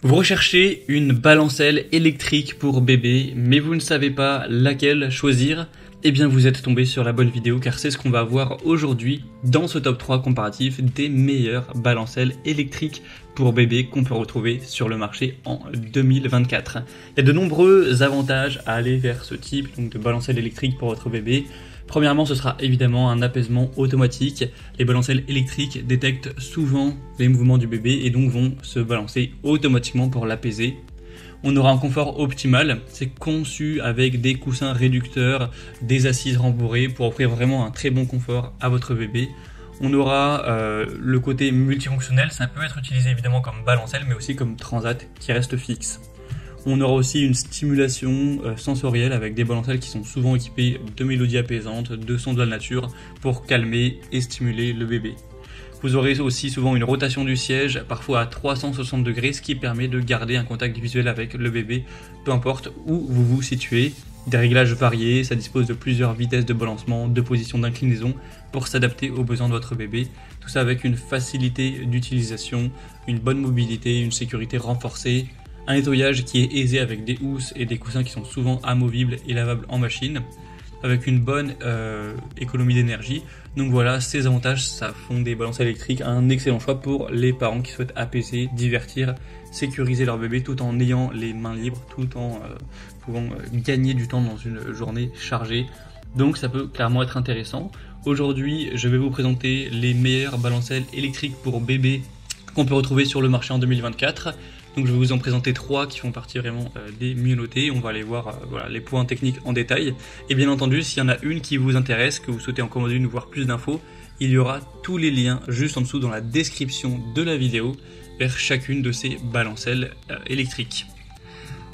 Vous recherchez une balancelle électrique pour bébé, mais vous ne savez pas laquelle choisir? Eh bien vous êtes tombé sur la bonne vidéo car c'est ce qu'on va voir aujourd'hui dans ce top 3 comparatif des meilleures balancelles électriques pour bébé qu'on peut retrouver sur le marché en 2024. Il y a de nombreux avantages à aller vers ce type de balancelle électrique pour votre bébé. Premièrement, ce sera évidemment un apaisement automatique. Les balancelles électriques détectent souvent les mouvements du bébé et donc vont se balancer automatiquement pour l'apaiser. On aura un confort optimal, c'est conçu avec des coussins réducteurs, des assises rembourrées pour offrir vraiment un très bon confort à votre bébé. On aura le côté multifonctionnel, ça peut être utilisé évidemment comme balancelle mais aussi comme transat qui reste fixe. On aura aussi une stimulation sensorielle avec des balancelles qui sont souvent équipées de mélodies apaisantes, de sons de la nature pour calmer et stimuler le bébé. Vous aurez aussi souvent une rotation du siège, parfois à 360 degrés, ce qui permet de garder un contact visuel avec le bébé, peu importe où vous vous situez. Des réglages variés, ça dispose de plusieurs vitesses de balancement, de positions d'inclinaison pour s'adapter aux besoins de votre bébé. Tout ça avec une facilité d'utilisation, une bonne mobilité, une sécurité renforcée. Un nettoyage qui est aisé avec des housses et des coussins qui sont souvent amovibles et lavables en machine, avec une bonne économie d'énergie. Donc voilà, ces avantages, ça font des balancelles électriques un excellent choix pour les parents qui souhaitent apaiser, divertir, sécuriser leur bébé tout en ayant les mains libres, tout en pouvant gagner du temps dans une journée chargée. Donc ça peut clairement être intéressant. Aujourd'hui, je vais vous présenter les meilleures balancelles électriques pour bébé qu'on peut retrouver sur le marché en 2024. Donc je vais vous en présenter 3 qui font partie vraiment des mieux notés. On va aller voir les points techniques en détail. Et bien entendu, s'il y en a une qui vous intéresse, que vous souhaitez en commander une ou voir plus d'infos, il y aura tous les liens juste en dessous dans la description de la vidéo vers chacune de ces balancelles électriques.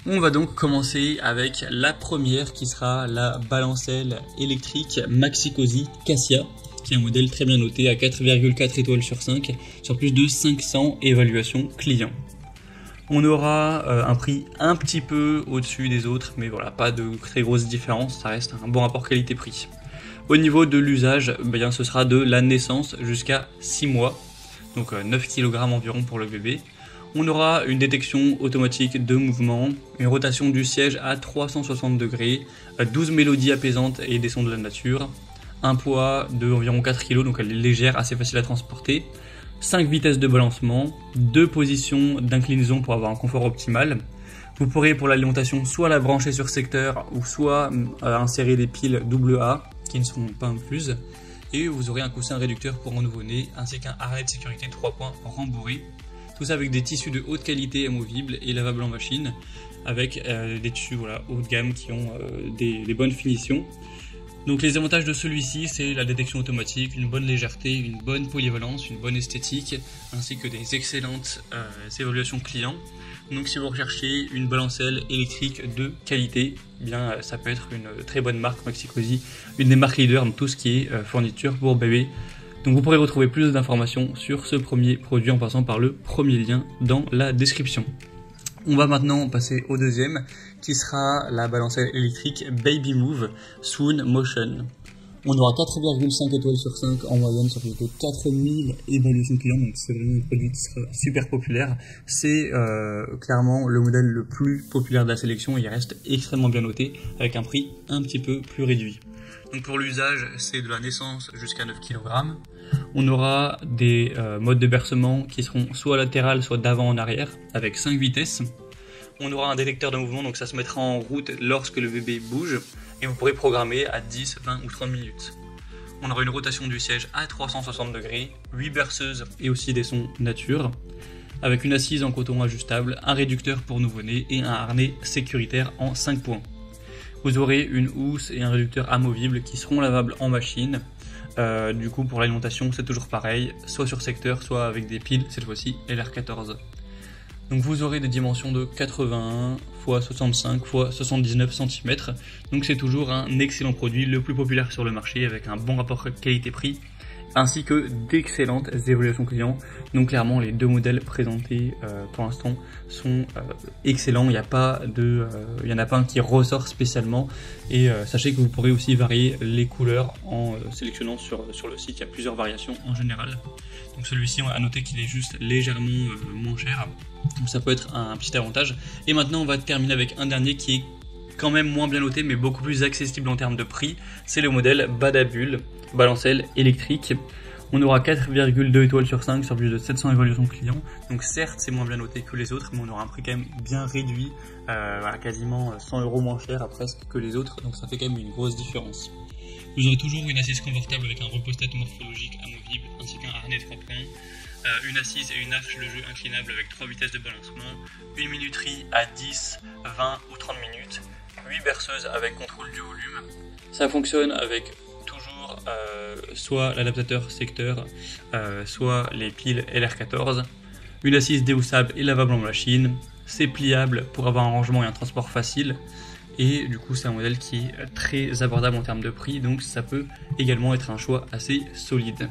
On va donc commencer avec la première qui sera la balancelle électrique Maxi-Cosi Cassia, qui est un modèle très bien noté à 4,4 étoiles sur 5 sur plus de 500 évaluations clients. On aura un prix un petit peu au-dessus des autres, mais voilà, pas de très grosse différence, ça reste un bon rapport qualité-prix. Au niveau de l'usage, ce sera de la naissance jusqu'à 6 mois, donc 9 kg environ pour le bébé. On aura une détection automatique de mouvement, une rotation du siège à 360 degrés, 12 mélodies apaisantes et des sons de la nature, un poids de environ 4 kg, donc elle est légère, assez facile à transporter. 5 vitesses de balancement, 2 positions d'inclinaison pour avoir un confort optimal. Vous pourrez pour l'alimentation soit la brancher sur secteur ou soit insérer des piles AA qui ne seront pas incluses. Et vous aurez un coussin réducteur pour un nouveau-né ainsi qu'un harnais de sécurité 3 points rembourré. Tout ça avec des tissus de haute qualité amovibles et lavables en machine avec des tissus haut de gamme qui ont des bonnes finitions. Donc les avantages de celui-ci, c'est la détection automatique, une bonne légèreté, une bonne polyvalence, une bonne esthétique, ainsi que des excellentes évaluations clients. Donc si vous recherchez une balancelle électrique de qualité, ça peut être une très bonne marque Maxi-Cosi, une des marques leaders dans tout ce qui est fourniture pour bébé. Donc vous pourrez retrouver plus d'informations sur ce premier produit en passant par le premier lien dans la description. On va maintenant passer au deuxième, qui sera la balancelle électrique Baby Move Swoon Motion. On aura 4,5 étoiles sur 5 en moyenne sur plus de 4000 évaluations clients, donc c'est vraiment un produit qui sera super populaire. C'est clairement le modèle le plus populaire de la sélection et il reste extrêmement bien noté avec un prix un petit peu plus réduit. Donc pour l'usage, c'est de la naissance jusqu'à 9 kg. On aura des modes de bercement qui seront soit latérales, soit d'avant en arrière, avec 5 vitesses. On aura un détecteur de mouvement, donc ça se mettra en route lorsque le bébé bouge, et vous pourrez programmer à 10, 20 ou 30 minutes. On aura une rotation du siège à 360 degrés, 8 berceuses et aussi des sons nature, avec une assise en coton ajustable, un réducteur pour nouveau-né et un harnais sécuritaire en 5 points. Vous aurez une housse et un réducteur amovible qui seront lavables en machine. Du coup pour l'alimentation c'est toujours pareil, soit sur secteur, soit avec des piles, cette fois-ci LR14. Donc vous aurez des dimensions de 81 x 65 x 79 cm, donc c'est toujours un excellent produit, le plus populaire sur le marché avec un bon rapport qualité-prix ainsi que d'excellentes évaluations clients. Donc clairement les deux modèles présentés pour l'instant sont excellents, il n'y en a pas un qui ressort spécialement, et sachez que vous pourrez aussi varier les couleurs en sélectionnant sur le site, il y a plusieurs variations en général. Donc celui-ci, on a noté qu'il est juste légèrement moins cher, donc ça peut être un petit avantage. Et maintenant on va terminer avec un dernier qui est quand même moins bien noté mais beaucoup plus accessible en termes de prix, c'est le modèle Badabull balancelle électrique. On aura 4,2 étoiles sur 5 sur plus de 700 évaluations clients. Donc certes c'est moins bien noté que les autres, mais on aura un prix quand même bien réduit, voilà, quasiment 100 € moins cher à presque que les autres, donc ça fait quand même une grosse différence. Vous aurez toujours une assise confortable avec un repose-tête morphologique amovible ainsi qu'un harnais 3 points, une assise et une arche de jeu inclinable avec 3 vitesses de balancement, une minuterie à 10, 20 ou 30 minutes, 8 berceuses avec contrôle du volume. Ça fonctionne avec toujours soit l'adaptateur secteur, soit les piles LR14, une assise déhaussable et lavable en machine, c'est pliable pour avoir un rangement et un transport facile, et du coup c'est un modèle qui est très abordable en termes de prix, donc ça peut également être un choix assez solide.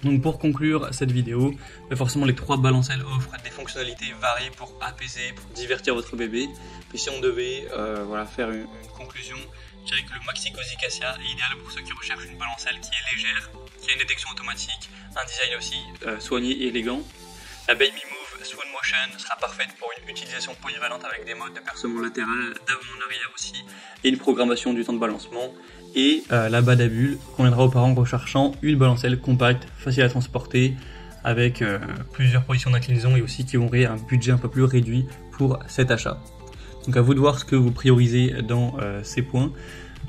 Donc pour conclure cette vidéo, forcément les trois balancelles offrent des fonctionnalités variées pour apaiser, pour divertir votre bébé. Puis si on devait voilà, faire une conclusion, je dirais que le Maxi Cosi Cassia est idéal pour ceux qui recherchent une balancelle qui est légère, qui a une détection automatique, un design aussi soigné et élégant. La Baby Move Swoon Motion sera parfaite pour une utilisation polyvalente avec des modes de percement latéral, d'avant en arrière aussi, et une programmation du temps de balancement. Et la Badabull conviendra aux parents recherchant une balancelle compacte, facile à transporter, avec plusieurs positions d'inclinaison et aussi qui auraient un budget un peu plus réduit pour cet achat. Donc à vous de voir ce que vous priorisez dans ces points.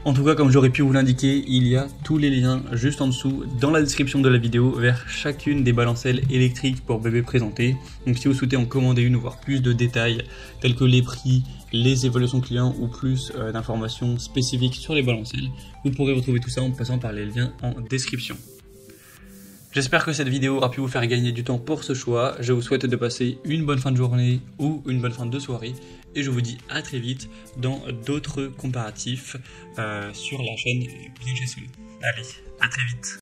En tout cas, comme j'aurais pu vous l'indiquer, il y a tous les liens juste en dessous dans la description de la vidéo vers chacune des balancelles électriques pour bébé présentées. Donc si vous souhaitez en commander une ou voir plus de détails tels que les prix, les évaluations clients ou plus d'informations spécifiques sur les balancelles, vous pourrez retrouver tout ça en passant par les liens en description. J'espère que cette vidéo aura pu vous faire gagner du temps pour ce choix. Je vous souhaite de passer une bonne fin de journée ou une bonne fin de soirée. Et je vous dis à très vite dans d'autres comparatifs sur la chaîne Bien Chez Solo. Allez, à très vite.